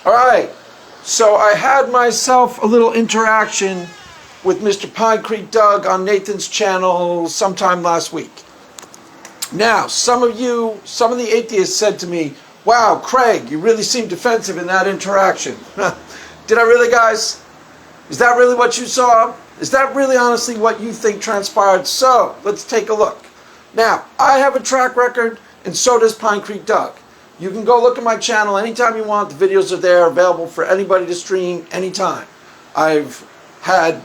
All right, so I had myself a little interaction with Mr. Pine Creek Doug on Nathan's channel sometime last week. Now, some of the atheists said to me, wow, Craig, you really seem defensive in that interaction. Did I really, guys? Is that really what you saw? Is that really honestly what you think transpired? So, let's take a look. Now, I have a track record, and so does Pine Creek Doug. You can go look at my channel anytime you want. The videos are there, available for anybody to stream anytime. I've had,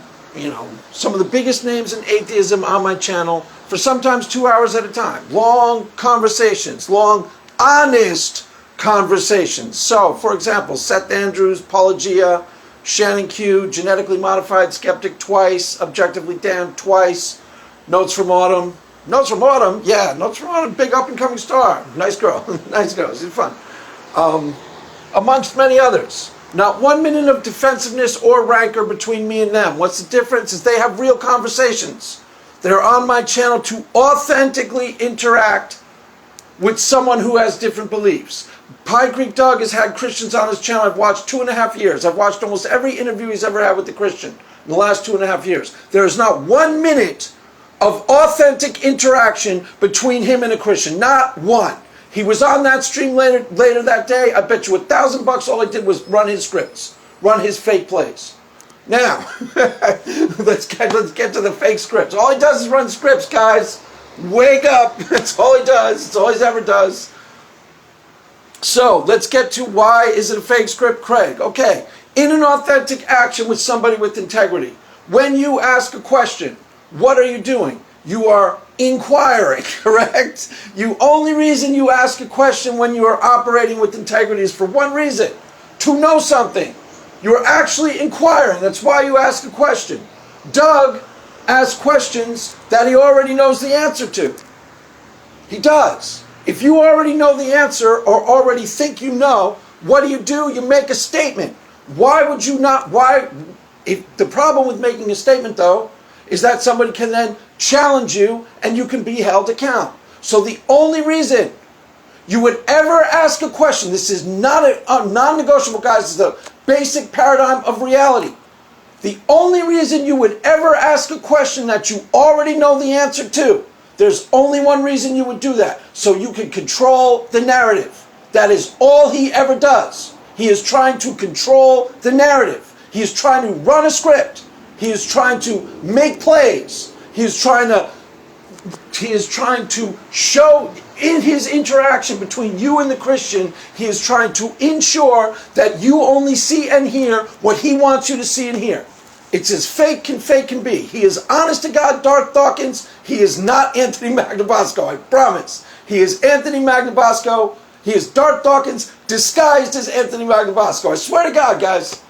some of the biggest names in atheism on my channel for sometimes 2 hours at a time. Long conversations, long, honest conversations. So, for example, Seth Andrews, Apologia, Shannon Q, Genetically Modified Skeptic twice, Objectively Damned twice, Notes from Autumn. Notes from Autumn, yeah, Notes from Autumn, big up-and-coming star. Nice girl, nice girl, she's fun. Amongst many others. Not 1 minute of defensiveness or rancor between me and them. What's the difference is they have real conversations. They're on my channel to authentically interact with someone who has different beliefs. Pine Creek Doug has had Christians on his channel. I've watched 2.5 years. I've watched almost every interview he's ever had with the Christian in the last 2.5 years. There is not 1 minute of authentic interaction between him and a Christian. Not one. He was on that stream later that day. I bet you $1,000 all I did was run his scripts, run his fake plays. Now, let's get to the fake scripts. All he does is run scripts, guys. Wake up. That's all he does. That's all he ever does. So, let's get to why is it a fake script, Craig? Okay. In an authentic action with somebody with integrity, when you ask a question, what are you doing? You are inquiring, correct? The only reason you ask a question when you are operating with integrity is for one reason, to know something. You're actually inquiring. That's why you ask a question. Doug asks questions that he already knows the answer to. He does. If you already know the answer or already think you know, what do? You make a statement. Why would you not? If the problem with making a statement, though, is that somebody can then challenge you and you can be held to account. So the only reason you would ever ask a question, this is not a non-negotiable, guys, this is the basic paradigm of reality. The only reason you would ever ask a question that you already know the answer to, there's only one reason you would do that, so you can control the narrative. That is all he ever does. He is trying to control the narrative. He is trying to run a script. He is trying to make plays. He is trying to show in his interaction between you and the Christian, he is trying to ensure that you only see and hear what he wants you to see and hear. It's as fake can be. He is honest to God, Darth Dawkins. He is not Anthony Magnabosco, I promise. He is Anthony Magnabosco. He is Darth Dawkins disguised as Anthony Magnabosco. I swear to God, guys.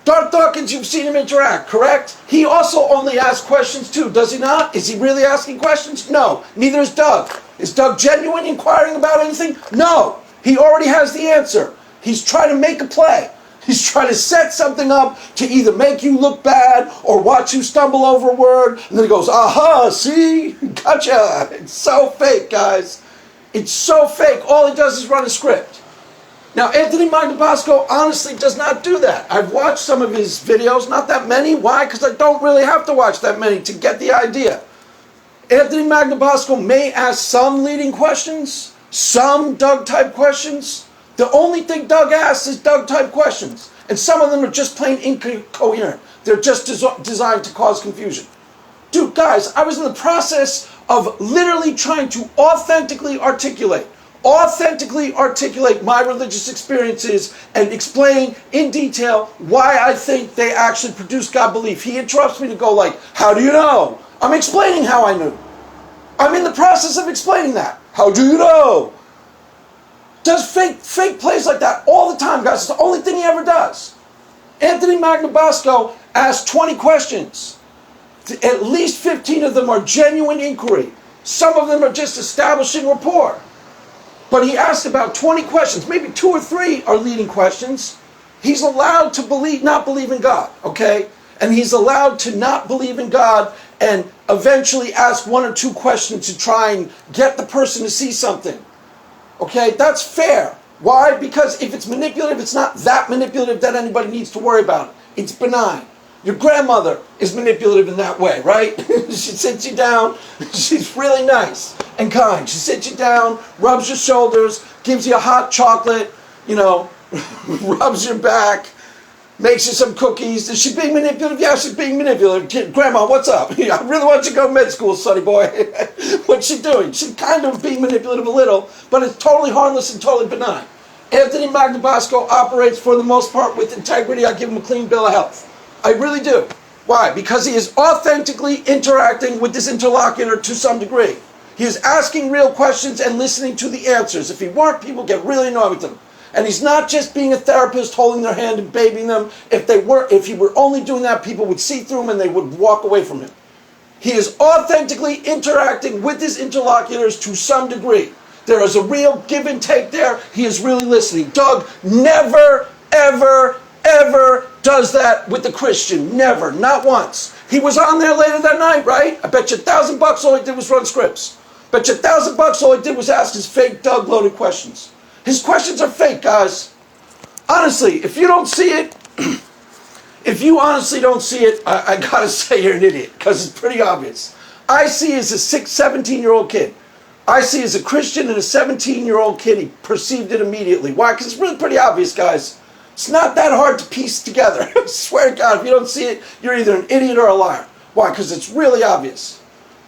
Darth Dawkins, you've seen him interact, correct? He also only asks questions too, does he not? Is he really asking questions? No. Neither is Doug. Is Doug genuine, inquiring about anything? No. He already has the answer. He's trying to make a play. He's trying to set something up to either make you look bad or watch you stumble over a word. And then he goes, aha, see? Gotcha. It's so fake, guys. It's so fake. All he does is run a script. Now, Anthony Magnabosco honestly does not do that. I've watched some of his videos, not that many. Why? Because I don't really have to watch that many to get the idea. Anthony Magnabosco may ask some leading questions, some Doug-type questions. The only thing Doug asks is Doug-type questions. And some of them are just plain incoherent. They're just designed to cause confusion. Dude, guys, I was in the process of literally trying to authentically articulate my religious experiences and explain in detail why I think they actually produce God belief. He interrupts me to go like, how do you know? I'm explaining how I knew. I'm in the process of explaining that. How do you know? Does fake plays like that all the time, guys. It's the only thing he ever does. Anthony Magnabosco asked 20 questions. At least 15 of them are genuine inquiry. Some of them are just establishing rapport. But he asked about 20 questions. Maybe 2 or 3 are leading questions. He's allowed to not believe in God, okay? And he's allowed to not believe in God and eventually ask 1 or 2 questions to try and get the person to see something. Okay, that's fair. Why? Because if it's manipulative, it's not that manipulative that anybody needs to worry about it. It's benign. Your grandmother is manipulative in that way, right? She sits you down. She's really nice and kind. She sits you down, rubs your shoulders, gives you a hot chocolate, rubs your back, makes you some cookies. Is she being manipulative? Yeah, she's being manipulative. Grandma, what's up? I really want you to go to med school, sonny boy. What's she doing? She's kind of being manipulative a little, but it's totally harmless and totally benign. Anthony Magnabosco operates for the most part with integrity. I give him a clean bill of health. I really do. Why? Because he is authentically interacting with this interlocutor to some degree. He is asking real questions and listening to the answers. If he weren't, people get really annoyed with him. And he's not just being a therapist holding their hand and babying them. If he were only doing that, people would see through him and they would walk away from him. He is authentically interacting with his interlocutors to some degree. There is a real give and take there. He is really listening. Doug never, ever, ever does that with the Christian. Never. Not once. He was on there later that night, right? I bet you $1,000 all he did was run scripts. Bet you $1,000 all he did was ask his fake Doug loaded questions. His questions are fake, guys. Honestly, if you don't see it, if you honestly don't see it, I gotta say you're an idiot, because it's pretty obvious. I see as a 17-year-old kid. I see as a Christian and a 17-year-old kid, he perceived it immediately. Why? Because it's really pretty obvious, guys. It's not that hard to piece together. I swear to God, if you don't see it, you're either an idiot or a liar. Why? Because it's really obvious.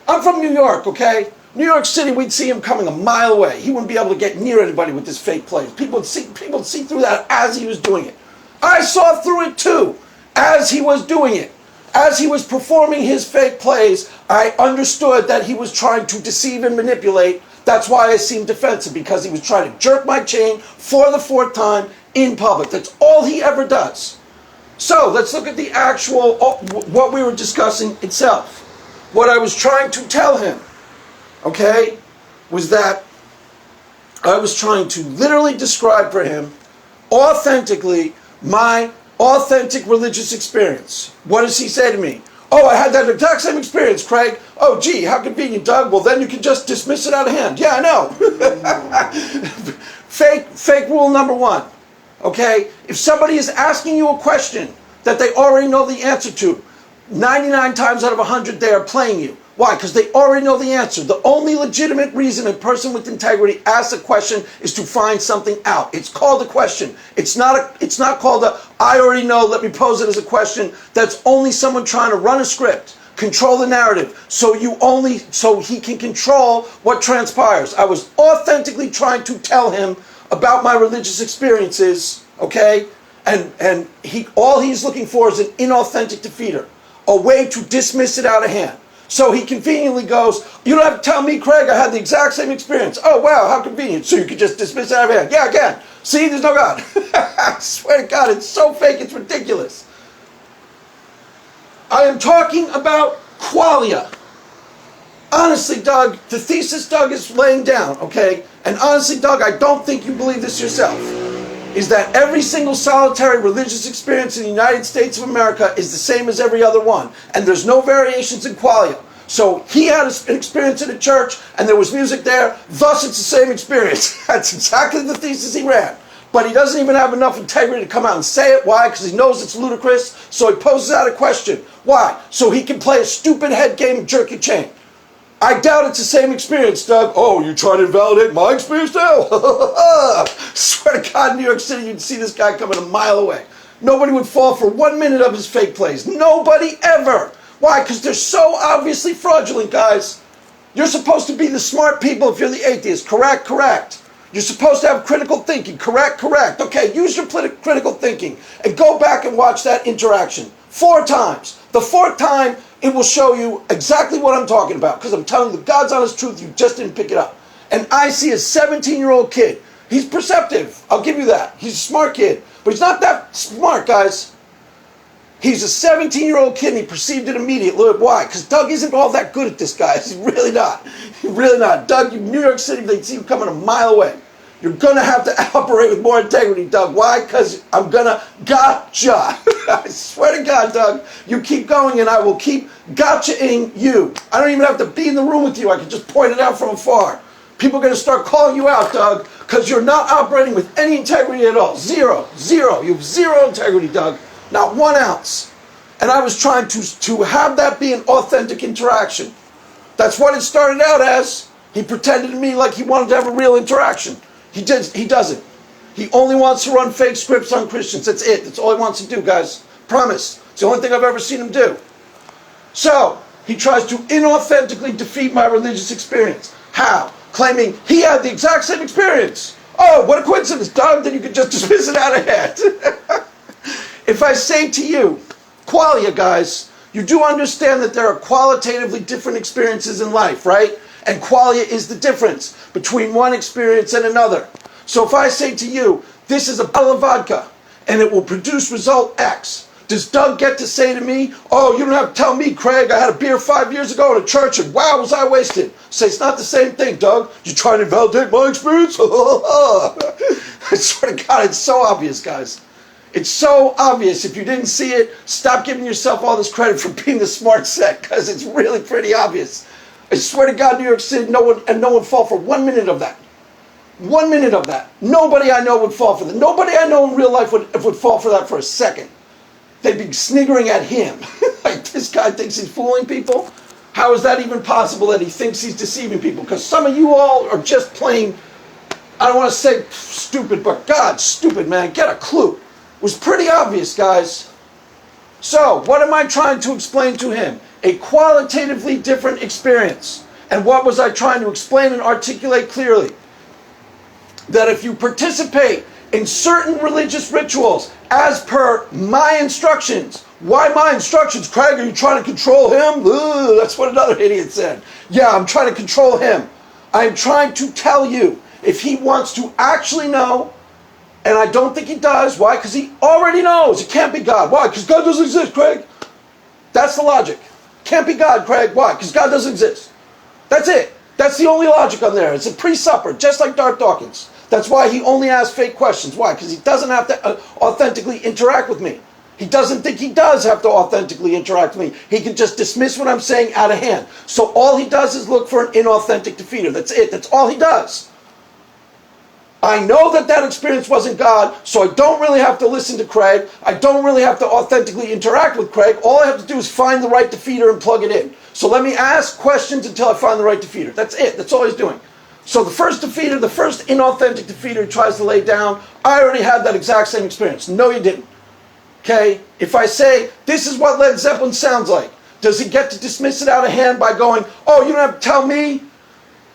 I'm from New York, okay? New York City, we'd see him coming a mile away. He wouldn't be able to get near anybody with this fake plays. People would see through that as he was doing it. I saw through it too, as he was doing it. As he was performing his fake plays, I understood that he was trying to deceive and manipulate. That's why I seemed defensive, because he was trying to jerk my chain for the 4th time in public. That's all he ever does. So let's look at the actual, what we were discussing itself. What I was trying to tell him, okay, was that I was trying to literally describe for him authentically my authentic religious experience. What does he say to me? Oh, I had that exact same experience, Craig. Oh, gee, how convenient, Doug. Well, then you can just dismiss it out of hand. Yeah, I know. Fake rule number 1. Okay? If somebody is asking you a question that they already know the answer to, 99 times out of 100 they are playing you. Why? Because they already know the answer. The only legitimate reason a person with integrity asks a question is to find something out. It's called a question. It's not called a, I already know, let me pose it as a question. That's only someone trying to run a script, control the narrative, so he can control what transpires. I was authentically trying to tell him about my religious experiences, okay? And all he's looking for is an inauthentic defeater, a way to dismiss it out of hand. So he conveniently goes, you don't have to tell me, Craig, I had the exact same experience. Oh, wow, how convenient. So you could just dismiss it out of hand. Yeah, I can. See, there's no God. I swear to God, it's so fake, it's ridiculous. I am talking about qualia. Honestly, Doug, the thesis Doug is laying down, okay? And honestly, Doug, I don't think you believe this yourself, is that every single solitary religious experience in the United States of America is the same as every other one. And there's no variations in qualia. So he had an experience in a church, and there was music there, thus it's the same experience. That's exactly the thesis he ran. But he doesn't even have enough integrity to come out and say it. Why? Because he knows it's ludicrous, so he poses out a question. Why? So he can play a stupid head game of jerk your chain. I doubt it's the same experience, Doug. Oh, you trying to invalidate my experience now? Swear to God, in New York City, you'd see this guy coming a mile away. Nobody would fall for 1 minute of his fake plays. Nobody ever. Why? Because they're so obviously fraudulent, guys. You're supposed to be the smart people if you're the atheist. Correct, correct. You're supposed to have critical thinking. Correct, correct. Okay, use your critical thinking and go back and watch that interaction 4 times. The 4th time, it will show you exactly what I'm talking about, because I'm telling you the God's honest truth, you just didn't pick it up. And I see a 17-year-old kid. He's perceptive. I'll give you that. He's a smart kid. But he's not that smart, guys. He's a 17-year-old kid, and he perceived it immediately. Why? Because Doug isn't all that good at this, guys. He's really not. He's really not. Doug, New York City, they see you coming a mile away. You're going to have to operate with more integrity, Doug. Why? Because I'm going to gotcha. I swear to God, Doug, you keep going and I will keep gotcha-ing you. I don't even have to be in the room with you. I can just point it out from afar. People are going to start calling you out, Doug, because you're not operating with any integrity at all. Zero. You have zero integrity, Doug. Not 1 ounce. And I was trying to have that be an authentic interaction. That's what it started out as. He pretended to me like he wanted to have a real interaction. He doesn't. He only wants to run fake scripts on Christians. That's it. That's all he wants to do, guys. Promise. It's the only thing I've ever seen him do. So, he tries to inauthentically defeat my religious experience. How? Claiming he had the exact same experience. Oh, what a coincidence, Doug. Then you could just dismiss it out of hand. If I say to you, qualia, guys, you do understand that there are qualitatively different experiences in life, right? And qualia is the difference between one experience and another. So if I say to you, this is a bottle of vodka, and it will produce result X, does Doug get to say to me, oh, you don't have to tell me, Craig, I had a beer 5 years ago at a church, and wow, was I wasted? Say, it's not the same thing, Doug. You trying to validate my experience? I swear to God, it's so obvious, guys. It's so obvious. If you didn't see it, stop giving yourself all this credit for being the smart set, because it's really pretty obvious. I swear to God, New York City, no one fall for 1 minute of that. 1 minute of that. Nobody I know would fall for that. Nobody I know in real life would fall for that for a second. They'd be sniggering at him. Like, this guy thinks he's fooling people? How is that even possible that he thinks he's deceiving people? Because some of you all are just plain, I don't want to say stupid, but God, stupid, man. Get a clue. It was pretty obvious, guys. So, what am I trying to explain to him? A qualitatively different experience. And what was I trying to explain and articulate clearly? That if you participate in certain religious rituals as per my instructions. Why my instructions, Craig? Are you trying to control him? Ugh, that's what another idiot said. Yeah, I'm trying to control him. I'm trying to tell you, if he wants to actually know, and I don't think he does. Why? Because he already knows. It can't be God. Why? Because God doesn't exist, Craig. That's the logic. Can't be God, Craig. Why? Because God doesn't exist. That's it. That's the only logic on there. It's a pre-supper, just like Darth Dawkins. That's why he only asks fake questions. Why? Because he doesn't have to authentically interact with me. He doesn't think he does have to authentically interact with me. He can just dismiss what I'm saying out of hand. So all he does is look for an inauthentic defeater. That's it. That's all he does. I know that experience wasn't God, so I don't really have to listen to Craig. I don't really have to authentically interact with Craig. All I have to do is find the right defeater and plug it in. So let me ask questions until I find the right defeater. That's it. That's all he's doing. So the first defeater, the first inauthentic defeater he tries to lay down, I already had that exact same experience. No, you didn't. Okay? If I say, this is what Led Zeppelin sounds like, does he get to dismiss it out of hand by going, oh, you don't have to tell me?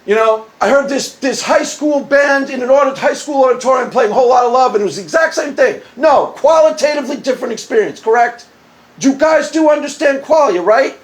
You know, I heard this high school band in an high school auditorium playing Whole Lotta Love, and it was the exact same thing. No, qualitatively different experience, correct? You guys do understand qualia, right?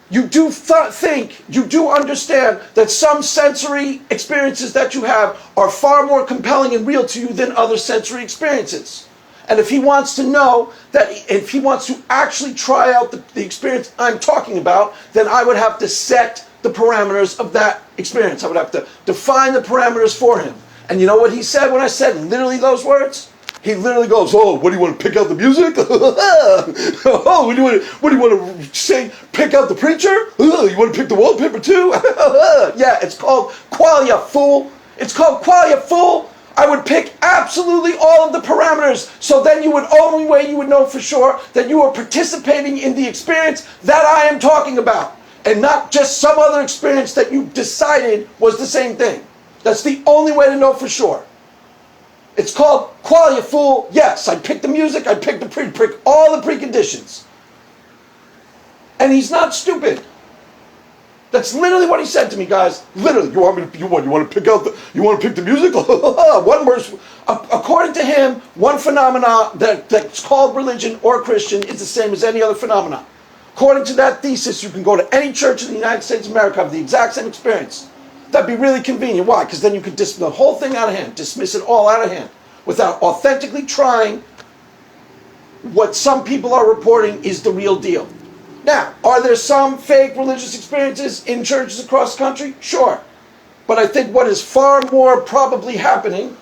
You do think, you do understand that some sensory experiences that you have are far more compelling and real to you than other sensory experiences. And if he wants to know that, if he wants to actually try out the experience I'm talking about, then I would have to set the parameters of that experience. I would have to define the parameters for him. And you know what he said when I said literally those words? He literally goes, oh, what do you want to pick out the music? Oh, what do you want to say? Pick out the preacher? You want to pick the wallpaper too? Yeah, it's called qualia, fool. It's called qualia, fool. I would pick absolutely all of the parameters, so then only way you would know for sure that you are participating in the experience that I am talking about, and not just some other experience that you decided was the same thing. That's the only way to know for sure. It's called qualia, fool. Yes, I picked the music, I picked all the preconditions. And he's not stupid. That's literally what he said to me, guys. Literally, you want to pick the music? One verse. According to him, one phenomena that's called religion or Christian is the same as any other phenomena. According to that thesis, you can go to any church in the United States of America, have the exact same experience. That'd be really convenient. Why? Because then you could dismiss the whole thing out of hand, dismiss it all out of hand, without authentically trying what some people are reporting is the real deal. Now, are there some fake religious experiences in churches across the country? Sure. But I think what is far more probably happening,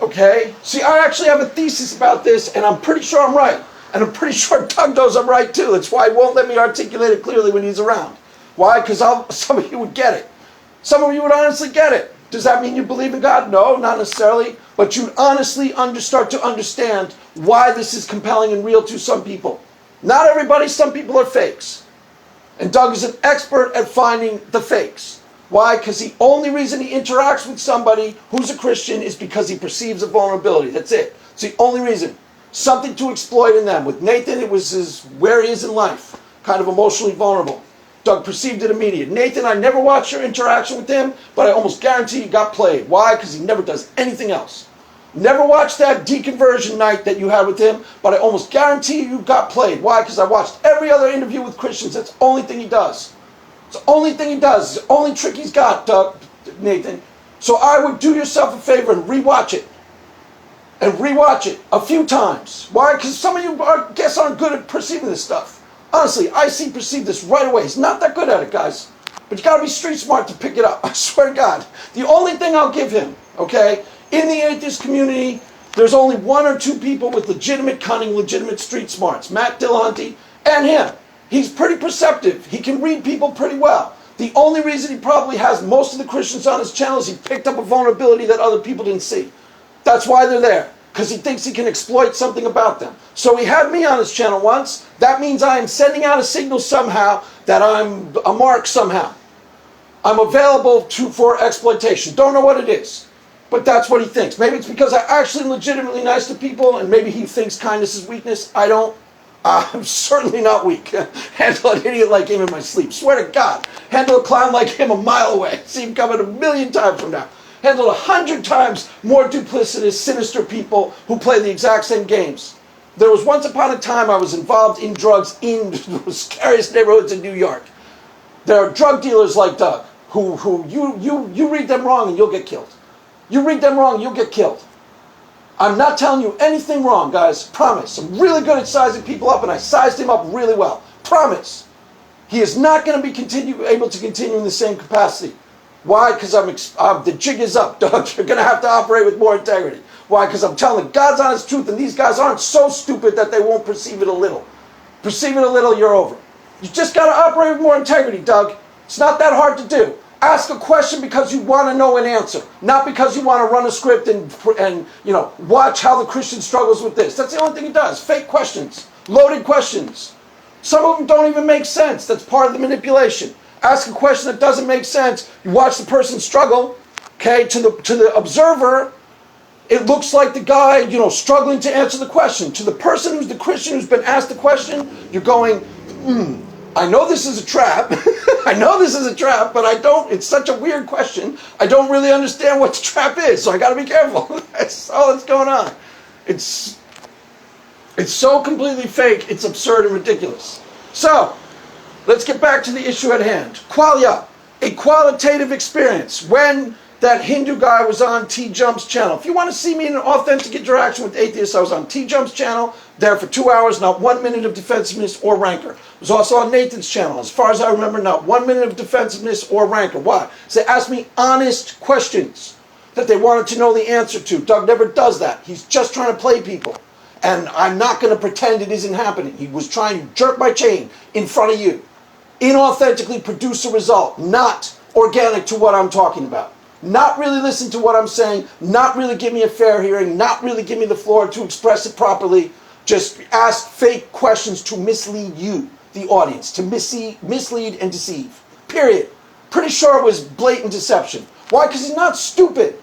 okay, see, I actually have a thesis about this, and I'm pretty sure I'm right. And I'm pretty sure Doug knows I'm right too. That's why he won't let me articulate it clearly when he's around. Why? Because some of you would get it. Some of you would honestly get it. Does that mean you believe in God? No, not necessarily. But you'd honestly start to understand why this is compelling and real to some people. Not everybody, some people are fakes. And Doug is an expert at finding the fakes. Why? Because the only reason he interacts with somebody who's a Christian is because he perceives a vulnerability. That's it. It's the only reason. Something to exploit in them. With Nathan, it was where he is in life. Kind of emotionally vulnerable. Doug perceived it immediately. Nathan, I never watched your interaction with him, but I almost guarantee you got played. Why? Because he never does anything else. Never watched that deconversion night that you had with him, but I almost guarantee you got played. Why? Because I watched every other interview with Christians. That's the only thing he does. It's the only thing he does. It's the only trick he's got, Nathan. So I would do yourself a favor and rewatch it. And rewatch it a few times. Why? Because some of you, I guess, aren't good at perceiving this stuff. Honestly, I perceive this right away. He's not that good at it, guys. But you got to be street smart to pick it up. I swear to God. The only thing I'll give him, okay, in the atheist community, there's only one or two people with legitimate cunning, legitimate street smarts. Matt Dillahunty and him. He's pretty perceptive. He can read people pretty well. The only reason he probably has most of the Christians on his channel is he picked up a vulnerability that other people didn't see. That's why they're there. Because he thinks he can exploit something about them. So he had me on his channel once. That means I am sending out a signal somehow that I'm a mark somehow. I'm available for exploitation. Don't know what it is. But that's what he thinks. Maybe it's because I'm actually legitimately nice to people and maybe he thinks kindness is weakness. I don't. I'm certainly not weak. Handle an idiot like him in my sleep. Swear to God. Handle a clown like him a mile away. See him coming 1,000,000 times from now. Handle 100 times more duplicitous, sinister people who play the exact same games. There was once upon a time I was involved in drugs in the scariest neighborhoods in New York. There are drug dealers like Doug who you read them wrong and you'll get killed. You read them wrong, you'll get killed. I'm not telling you anything wrong, guys. Promise. I'm really good at sizing people up, and I sized him up really well. Promise. He is not going to be able to continue in the same capacity. Why? Because the jig is up, Doug. You're going to have to operate with more integrity. Why? Because I'm telling God's honest truth, and these guys aren't so stupid that they won't perceive it a little. Perceive it a little, you're over. You just got to operate with more integrity, Doug. It's not that hard to do. Ask a question because you want to know an answer, not because you want to run a script and watch how the Christian struggles with this. That's the only thing he does. Fake questions, loaded questions. Some of them don't even make sense. That's part of the manipulation. Ask a question that doesn't make sense. You watch the person struggle. Okay, to the observer, it looks like the guy struggling to answer the question. To the person who's the Christian who's been asked the question, you're going, I know this is a trap. I know this is a trap, but I don't. It's such a weird question. I don't really understand what the trap is, so I got to be careful. That's all that's going on. It's so completely fake. It's absurd and ridiculous. So let's get back to the issue at hand. Qualia, a qualitative experience. When that Hindu guy was on T-Jump's channel. If you want to see me in an authentic interaction with atheists, I was on T-Jump's channel, there for 2 hours, not 1 minute of defensiveness or rancor. I was also on Nathan's channel. As far as I remember, not 1 minute of defensiveness or rancor. Why? Because they asked me honest questions that they wanted to know the answer to. Doug never does that. He's just trying to play people. And I'm not going to pretend it isn't happening. He was trying to jerk my chain in front of you. Inauthentically produce a result, not organic to what I'm talking about. Not really listen to what I'm saying, not really give me a fair hearing, not really give me the floor to express it properly. Just ask fake questions to mislead you, the audience, to mislead and deceive. Period. Pretty sure it was blatant deception. Why? Because he's not stupid.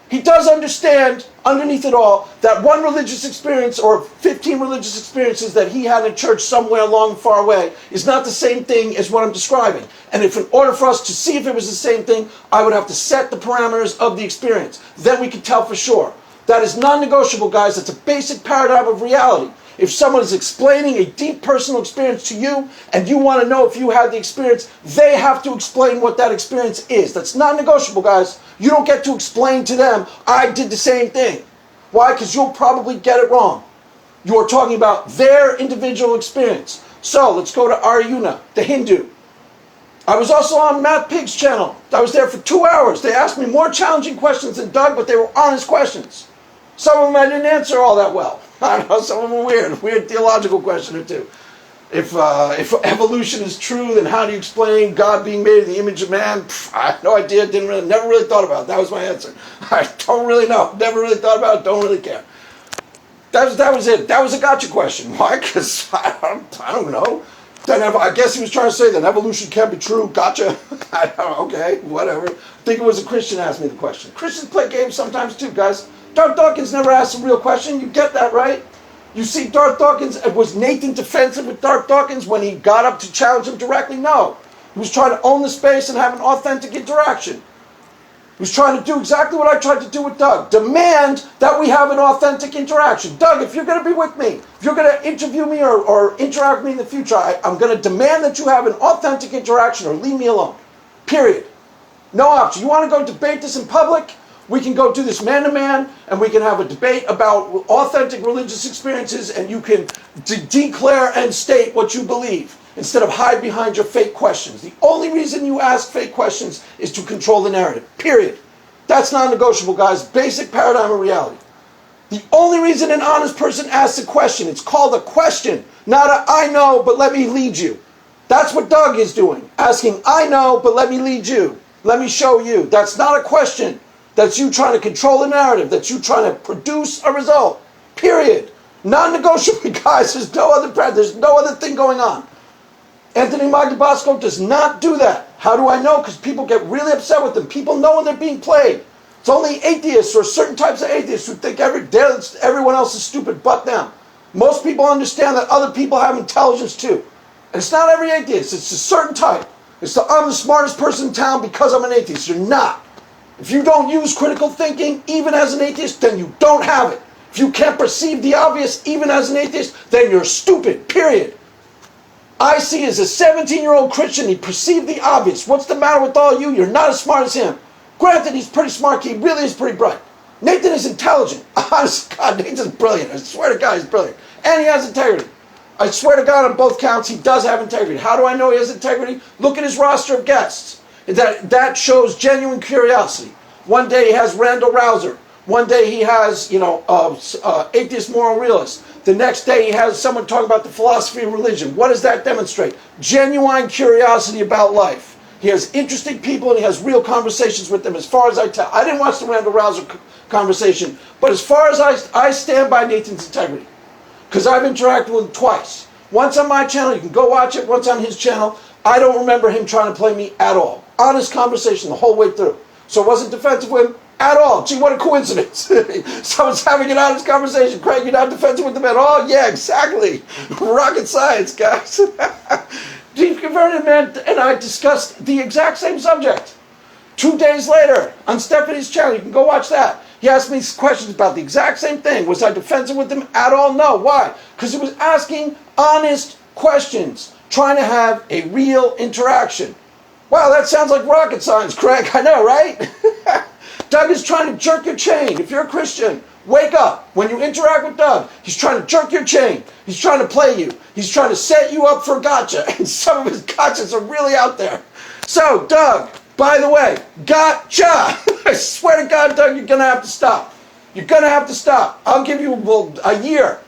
He does understand, underneath it all, that one religious experience or 15 religious experiences that he had in church somewhere long, far away is not the same thing as what I'm describing. And if in order for us to see if it was the same thing, I would have to set the parameters of the experience. Then we could tell for sure. That is non-negotiable, guys. That's a basic paradigm of reality. If someone is explaining a deep personal experience to you and you want to know if you had the experience, they have to explain what that experience is. That's non-negotiable, guys. You don't get to explain to them, I did the same thing. Why? Because you'll probably get it wrong. You're talking about their individual experience. So let's go to Aryuna, the Hindu. I was also on Matt Pig's channel. I was there for 2 hours. They asked me more challenging questions than Doug, but they were honest questions. Some of them I didn't answer all that well. I don't know, some of them were weird theological question or two. If evolution is true, then how do you explain God being made in the image of man? I have no idea. Never really thought about it. That was my answer. I don't really know. Never really thought about it. Don't really care. That was it. That was a gotcha question. Why? Because I don't know. Then I guess he was trying to say that evolution can't be true. Gotcha. Okay, whatever. I think it was a Christian asked me the question. Christians play games sometimes too, guys. Darth Dawkins never asked a real question. You get that, right? You see, Darth Dawkins, was Nathan defensive with Darth Dawkins when he got up to challenge him directly? No. He was trying to own the space and have an authentic interaction. He was trying to do exactly what I tried to do with Doug. Demand that we have an authentic interaction. Doug, if you're going to be with me, if you're going to interview me or interact with me in the future, I'm going to demand that you have an authentic interaction or leave me alone. Period. No option. You want to go debate this in public? We can go do this man to man, and we can have a debate about authentic religious experiences, and you can declare and state what you believe instead of hide behind your fake questions. The only reason you ask fake questions is to control the narrative. Period. That's non-negotiable, guys. Basic paradigm of reality. The only reason an honest person asks a question, it's called a question, not a I know, but let me lead you. That's what Doug is doing. Asking, I know, but let me lead you. Let me show you. That's not a question. That's you trying to control the narrative. That's you trying to produce a result. Period. Non-negotiable, guys. There's no other thing going on. Anthony Magbasco does not do that. How do I know? Because people get really upset with them. People know when they're being played. It's only atheists or certain types of atheists who think everyone else is stupid but them. Most people understand that other people have intelligence too. And it's not every atheist. It's a certain type. I'm the smartest person in town because I'm an atheist. You're not. If you don't use critical thinking, even as an atheist, then you don't have it. If you can't perceive the obvious, even as an atheist, then you're stupid, period. I see as a 17-year-old Christian, he perceived the obvious. What's the matter with all you? You're not as smart as him. Granted, he's pretty smart. He really is pretty bright. Nathan is intelligent. Honest to God, Nathan's brilliant. I swear to God, he's brilliant. And he has integrity. I swear to God, on both counts, he does have integrity. How do I know he has integrity? Look at his roster of guests. That shows genuine curiosity. One day he has Randall Rouser. One day he has, atheist moral realist. The next day he has someone talking about the philosophy of religion. What does that demonstrate? Genuine curiosity about life. He has interesting people and he has real conversations with them as far as I tell. I didn't watch the Randall Rouser conversation, but as far as I stand by Nathan's integrity. Because I've interacted with him twice. Once on my channel, you can go watch it. Once on his channel. I don't remember him trying to play me at all. Honest conversation the whole way through. So I wasn't defensive with him at all. Gee, what a coincidence. Someone's having an honest conversation. Craig, you're not defensive with them at all? Yeah, exactly. Rocket science, guys. Deep Converted Man and I discussed the exact same subject. 2 days later on Stephanie's channel. You can go watch that. He asked me questions about the exact same thing. Was I defensive with him at all? No. Why? Because he was asking honest questions. Trying to have a real interaction. Wow, that sounds like rocket science, Craig. I know, right? Doug is trying to jerk your chain. If you're a Christian, wake up. When you interact with Doug, he's trying to jerk your chain. He's trying to play you. He's trying to set you up for a gotcha. And some of his gotchas are really out there. So, Doug, by the way, gotcha. I swear to God, Doug, you're going to have to stop. You're going to have to stop. I'll give you a year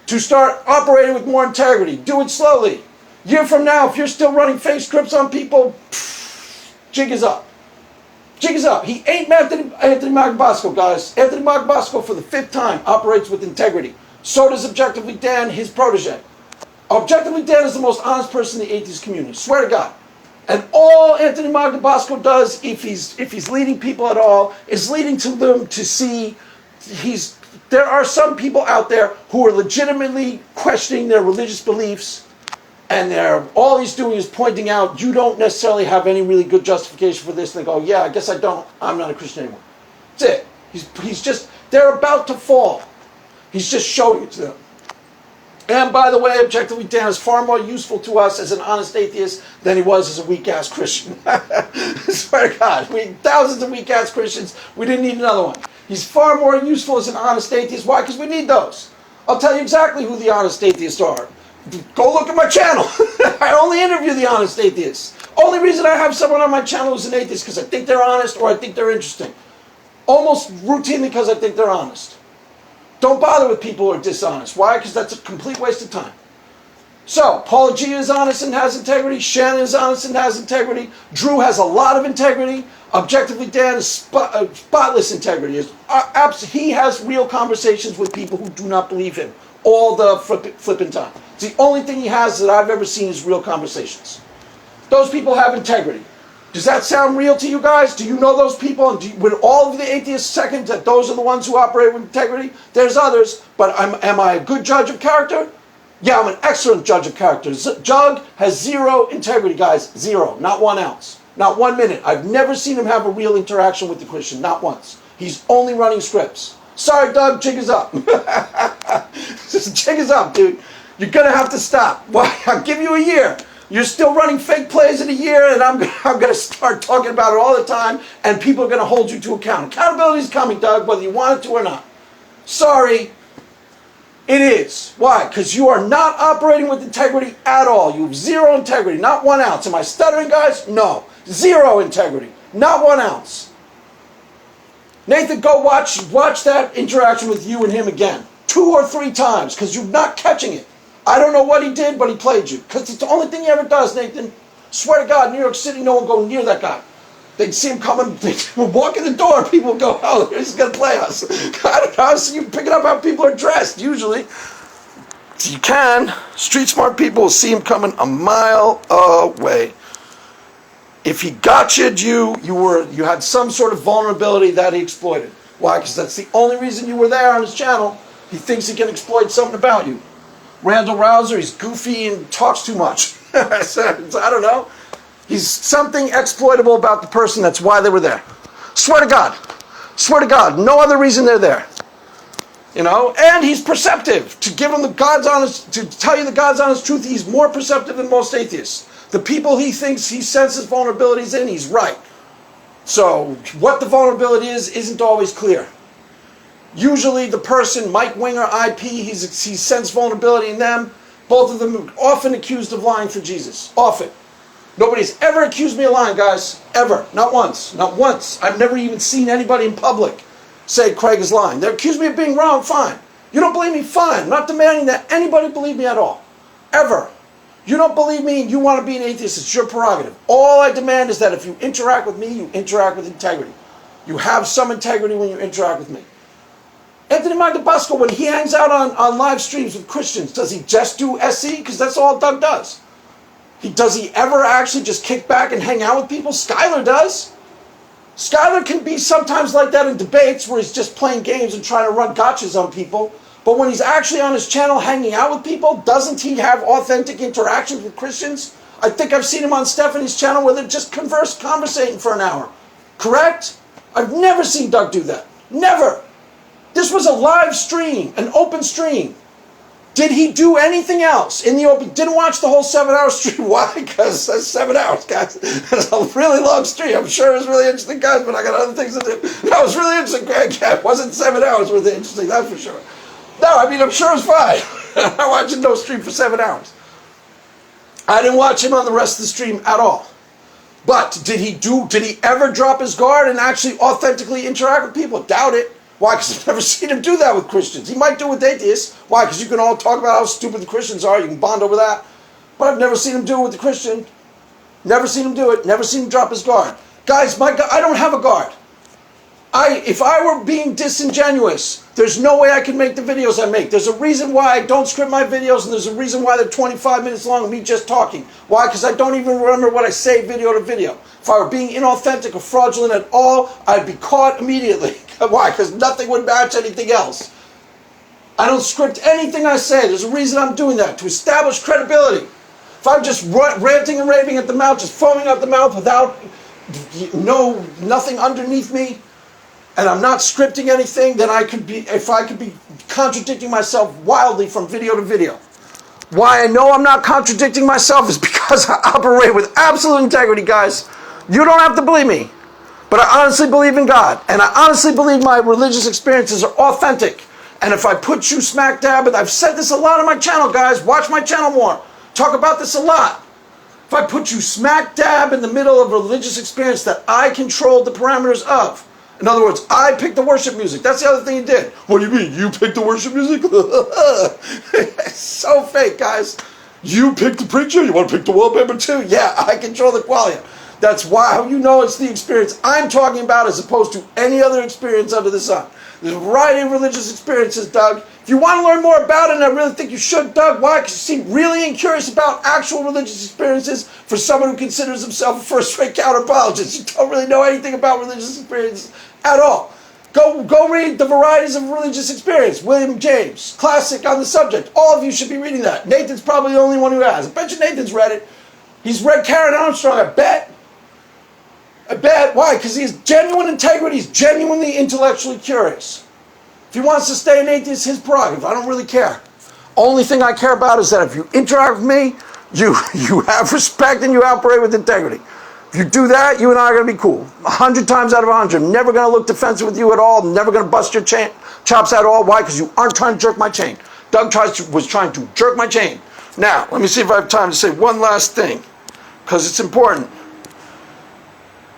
to start operating with more integrity. Do it slowly. Year from now, if you're still running fake scripts on people, jig is up. Jig is up. He ain't Anthony Magbasco, guys. Anthony Magbasco, for the 5th time, operates with integrity. So does Objectively Dan, his protege. Objectively Dan is the most honest person in the atheist community. Swear to God. And all Anthony Magbasco does, if he's leading people at all, is leading to them to see there are some people out there who are legitimately questioning their religious beliefs. And all he's doing is pointing out, you don't necessarily have any really good justification for this. And they go, yeah, I guess I don't. I'm not a Christian anymore. That's it. He's just, they're about to fall. He's just showing it to them. And by the way, Objectively Dan is far more useful to us as an honest atheist than he was as a weak-ass Christian. I swear to God. We had thousands of weak-ass Christians. We didn't need another one. He's far more useful as an honest atheist. Why? Because we need those. I'll tell you exactly who the honest atheists are. Go look at my channel. I only interview the honest atheists. Only reason I have someone on my channel who's an atheist because I think they're honest or I think they're interesting. Almost routinely because I think they're honest. Don't bother with people who are dishonest. Why? Because that's a complete waste of time. So, Paula G is honest and has integrity. Shannon is honest and has integrity. Drew has a lot of integrity. Objectively, Dan is spotless integrity. He has real conversations with people who do not believe him all the flipping time. It's the only thing he has that I've ever seen is real conversations. Those people have integrity. Does that sound real to you guys? Do you know those people? And would all of the atheists second that those are the ones who operate with integrity? There's others, but am I a good judge of character? Yeah, I'm an excellent judge of character. Jug has zero integrity, guys. Zero. Not 1 ounce. Not 1 minute. I've never seen him have a real interaction with the Christian. Not once. He's only running scripts. Sorry, Doug. Jig is up. Just jig is up, dude. You're going to have to stop. Why? I'll give you a year. You're still running fake plays in a year, and I'm going to start talking about it all the time, and people are going to hold you to account. Accountability is coming, Doug, whether you want it to or not. Sorry. It is. Why? Because you are not operating with integrity at all. You have zero integrity. Not 1 ounce. Am I stuttering, guys? No. Zero integrity. Not 1 ounce. Nathan, go watch that interaction with you and him again. 2 or 3 times, because you're not catching it. I don't know what he did, but he played you. Because it's the only thing he ever does, Nathan. Swear to God, New York City, no one go near that guy. They'd see him coming, they'd walk in the door, people would go, oh, he's going to play us. I don't know, I see you picking up how people are dressed, usually. So you can. Street smart people will see him coming a mile away. If he gotcha'd you had some sort of vulnerability that he exploited. Why? Because that's the only reason you were there on his channel. He thinks he can exploit something about you. Randall Rouser, he's goofy and talks too much. I don't know. He's something exploitable about the person. That's why they were there. Swear to God. Swear to God. No other reason they're there. You know? And he's perceptive. To give him the God's honest, to tell you the God's honest truth, he's more perceptive than most atheists. The people he thinks he senses vulnerabilities in, he's right. So, what the vulnerability is, isn't always clear. Usually the person, Mike Winger, IP, he sensed vulnerability in them. Both of them are often accused of lying for Jesus. Often. Nobody's ever accused me of lying, guys. Ever. Not once. Not once. I've never even seen anybody in public say Craig is lying. They accuse me of being wrong, fine. You don't believe me, fine. I'm not demanding that anybody believe me at all. Ever. You don't believe me and you want to be an atheist, it's your prerogative. All I demand is that if you interact with me, you interact with integrity. You have some integrity when you interact with me. Anthony Magdabasco, when he hangs out on live streams with Christians, does he just do SE? Because that's all Doug does. Does he ever actually just kick back and hang out with people? Skylar does. Skylar can be sometimes like that in debates where he's just playing games and trying to run gotchas on people. But when he's actually on his channel hanging out with people, doesn't he have authentic interactions with Christians? I think I've seen him on Stephanie's channel where they're just conversating for an hour. Correct? I've never seen Doug do that. Never. This was a live stream, an open stream. Did he do anything else in the open? Didn't watch the whole 7-hour stream. Why? Because that's 7 hours, guys. It's a really long stream. I'm sure it was really interesting, guys, but I got other things to do. No, it was really interesting. It wasn't 7 hours worth of interesting, that's for sure. No, I mean, I'm sure it's fine. I'm watching no stream for 7 hours. I didn't watch him on the rest of the stream at all. But did he ever drop his guard and actually authentically interact with people? Doubt it. Why? Because I've never seen him do that with Christians. He might do it with atheists. Why? Because you can all talk about how stupid the Christians are. You can bond over that. But I've never seen him do it with the Christian. Never seen him do it. Never seen him drop his guard. Guys, I don't have a guard. If I were being disingenuous, there's no way I can make the videos I make. There's a reason why I don't script my videos, and there's a reason why they're 25 minutes long of me just talking. Why? Because I don't even remember what I say video to video. If I were being inauthentic or fraudulent at all, I'd be caught immediately. Why? Because nothing would match anything else. I don't script anything I say. There's a reason I'm doing that, to establish credibility. If I'm just ranting and raving at the mouth, just foaming at the mouth without nothing underneath me, and I'm not scripting anything, then I could be contradicting myself wildly from video to video. Why I know I'm not contradicting myself is because I operate with absolute integrity, guys. You don't have to believe me. But I honestly believe in God. And I honestly believe my religious experiences are authentic. And if I put you smack dab, and I've said this a lot on my channel, guys. Watch my channel more. Talk about this a lot. If I put you smack dab in the middle of a religious experience that I controlled the parameters of. In other words, I picked the worship music. That's the other thing you did. What do you mean? You picked the worship music? It's so fake, guys. You pick the preacher, you want to pick the wallpaper too? Yeah, I control the qualia. That's why, how you know it's the experience I'm talking about as opposed to any other experience under the sun. There's a variety of religious experiences, Doug. If you want to learn more about it, and I really think you should, Doug, why? Because you seem really curious about actual religious experiences for someone who considers himself a first-rate counter-apologist. You don't really know anything about religious experiences at all. Go read The Varieties of Religious Experience, William James, classic on the subject. All of you should be reading that. Nathan's probably the only one who has. I bet you Nathan's read it. He's read Karen Armstrong, I bet. Why? Because he has genuine integrity. He's genuinely intellectually curious. If he wants to stay an atheist, his prerogative. I don't really care. Only thing I care about is that if you interact with me, you have respect and you operate with integrity. If you do that, you and I are going to be cool. 100 times out of 100. I'm never going to look defensive with you at all. I'm never going to bust your chops at all. Why? Because you aren't trying to jerk my chain. Doug was trying to jerk my chain. Now, let me see if I have time to say one last thing, because it's important.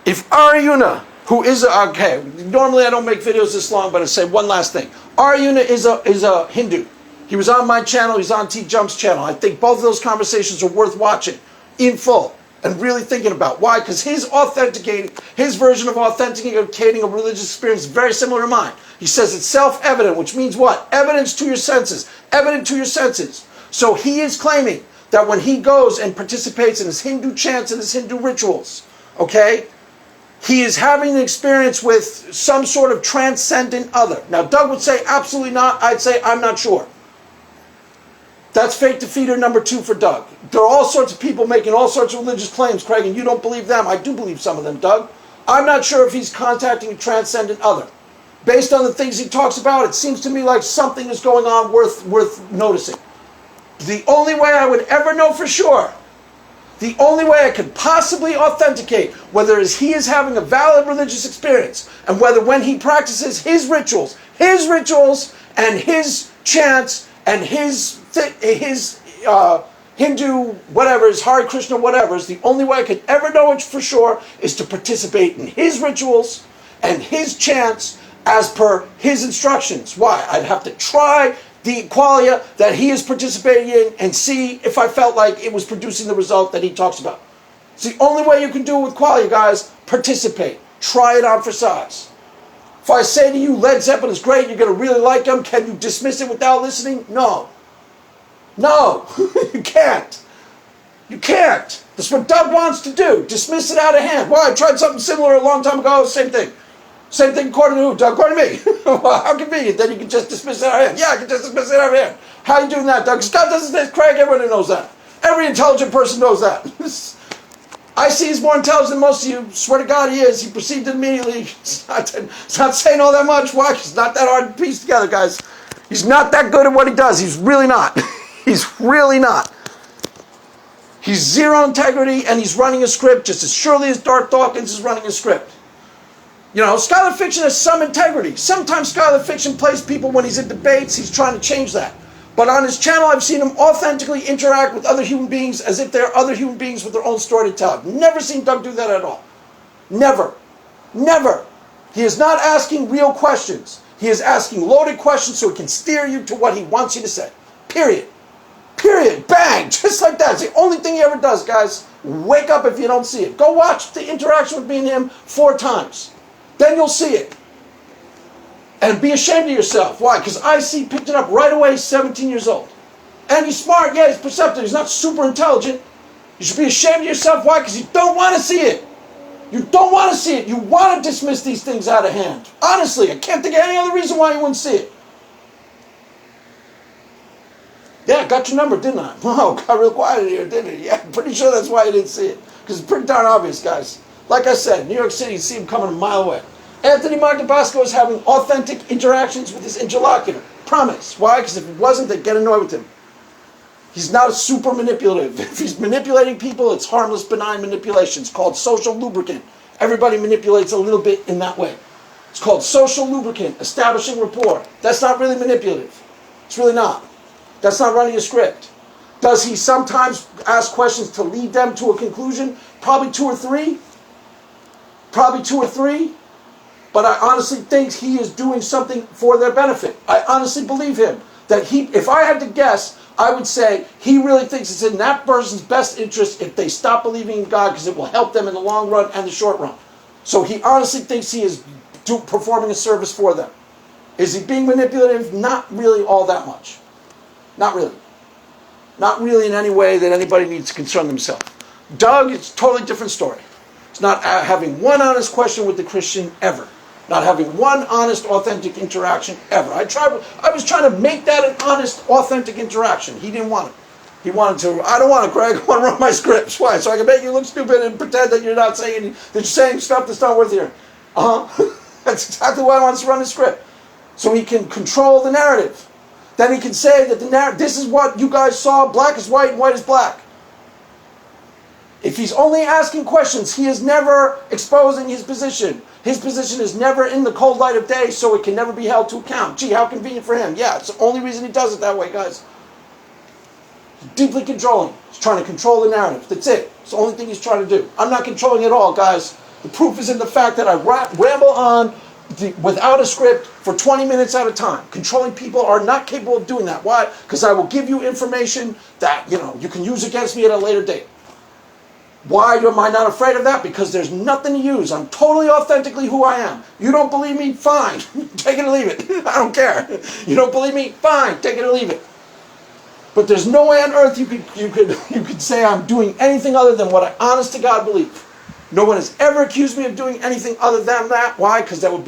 If Aryuna, who is okay, normally I don't make videos this long, but I say one last thing. Aryuna is a Hindu. He was on my channel. He's on T Jump's channel. I think both of those conversations are worth watching in full and really thinking about. Why? Because his version of authenticating a religious experience is very similar to mine. He says it's self-evident, which means what? Evidence to your senses. Evident to your senses. So he is claiming that when he goes and participates in his Hindu chants and his Hindu rituals, okay, he is having an experience with some sort of transcendent other. Now, Doug would say absolutely not. I'd say I'm not sure. That's fake defeater number 2 for Doug. There are all sorts of people making all sorts of religious claims, Craig, and you don't believe them. I do believe some of them, Doug. I'm not sure if he's contacting a transcendent other. Based on the things he talks about, it seems to me like something is going on worth noticing. The only way I would ever know for sure, the only way I could possibly authenticate whether he is having a valid religious experience and whether when he practices his rituals and his chants and his Hindu whatever's, Hare Krishna whatever's, the only way I could ever know it for sure is to participate in his rituals and his chants as per his instructions. Why? I'd have to try the qualia that he is participating in and see if I felt like it was producing the result that he talks about. It's the only way you can do it with qualia, guys. Participate. Try it on for size. If I say to you, Led Zeppelin is great, you're going to really like them, can you dismiss it without listening? No. No, you can't. You can't. That's what Doug wants to do. Dismiss it out of hand. Why? I tried something similar a long time ago. Same thing. Same thing according to who? Doug? According to me. Well, how convenient. Then you can just dismiss it out of hand. Yeah, I can just dismiss it out of hand. How are you doing that, Doug? God doesn't say Craig. Everybody knows that. Every intelligent person knows that. I see he's more intelligent than most of you. Swear to God he is. He perceived it immediately. It's not saying all that much. Why? It's not that hard to piece together, guys. He's not that good at what he does. He's really not. He's really not. He's zero integrity and he's running a script just as surely as Darth Dawkins is running a script. You know, scholar fiction has some integrity. Sometimes scholar fiction plays people when he's in debates. He's trying to change that. But on his channel, I've seen him authentically interact with other human beings as if they're other human beings with their own story to tell. I've never seen Doug do that at all. Never. Never. He is not asking real questions. He is asking loaded questions so he can steer you to what he wants you to say. Period. Period. Bang. Just like that. It's the only thing he ever does, guys. Wake up if you don't see it. Go watch the interaction with me and him 4 times. Then you'll see it. And be ashamed of yourself. Why? Because IC picked it up right away. He's 17 years old. And he's smart. Yeah, he's perceptive. He's not super intelligent. You should be ashamed of yourself. Why? Because you don't want to see it. You don't want to see it. You want to dismiss these things out of hand. Honestly, I can't think of any other reason why you wouldn't see it. Yeah, got your number, didn't I? Wow, got real quiet in here, didn't it? Yeah, I'm pretty sure that's why you didn't see it. Because it's pretty darn obvious, guys. Like I said, New York City, you see him coming a mile away. Anthony Magdabasco is having authentic interactions with his interlocutor. Promise. Why? Because if it wasn't, they'd get annoyed with him. He's not super manipulative. If he's manipulating people, it's harmless, benign manipulation. It's called social lubricant. Everybody manipulates a little bit in that way. It's called social lubricant, establishing rapport. That's not really manipulative. It's really not. That's not running a script. Does he sometimes ask questions to lead them to a conclusion? Probably 2 or 3. Probably 2 or 3. But I honestly think he is doing something for their benefit. I honestly believe him. that if I had to guess, I would say he really thinks it's in that person's best interest if they stop believing in God because it will help them in the long run and the short run. So he honestly thinks he is performing a service for them. Is he being manipulative? Not really all that much. Not really. Not really in any way that anybody needs to concern themselves. Doug, it's a totally different story. It's not having one honest question with the Christian ever. Not having one honest, authentic interaction ever. I was trying to make that an honest, authentic interaction. He didn't want it. He wanted to, I don't want it, Greg. I want to run my scripts. Why? So I can make you look stupid and pretend that you're not saying, that you're saying stuff that's not worth hearing. That's exactly why I want to run his script. So he can control the narrative. Then he can say that the narrative, this is what you guys saw, black is white and white is black. If he's only asking questions, he is never exposing his position. His position is never in the cold light of day, so it can never be held to account. Gee, how convenient for him. Yeah, it's the only reason he does it that way, guys. He's deeply controlling. He's trying to control the narrative. That's it. It's the only thing he's trying to do. I'm not controlling at all, guys. The proof is in the fact that I ramble on without a script for 20 minutes at a time. Controlling people are not capable of doing that. Why? Because I will give you information that, you can use against me at a later date. Why am I not afraid of that? Because there's nothing to use. I'm totally authentically who I am. You don't believe me? Fine. Take it or leave it. I don't care. You don't believe me? Fine. Take it or leave it. But there's no way on earth you could say I'm doing anything other than what I honest to God believe. No one has ever accused me of doing anything other than that. Why? Because that would be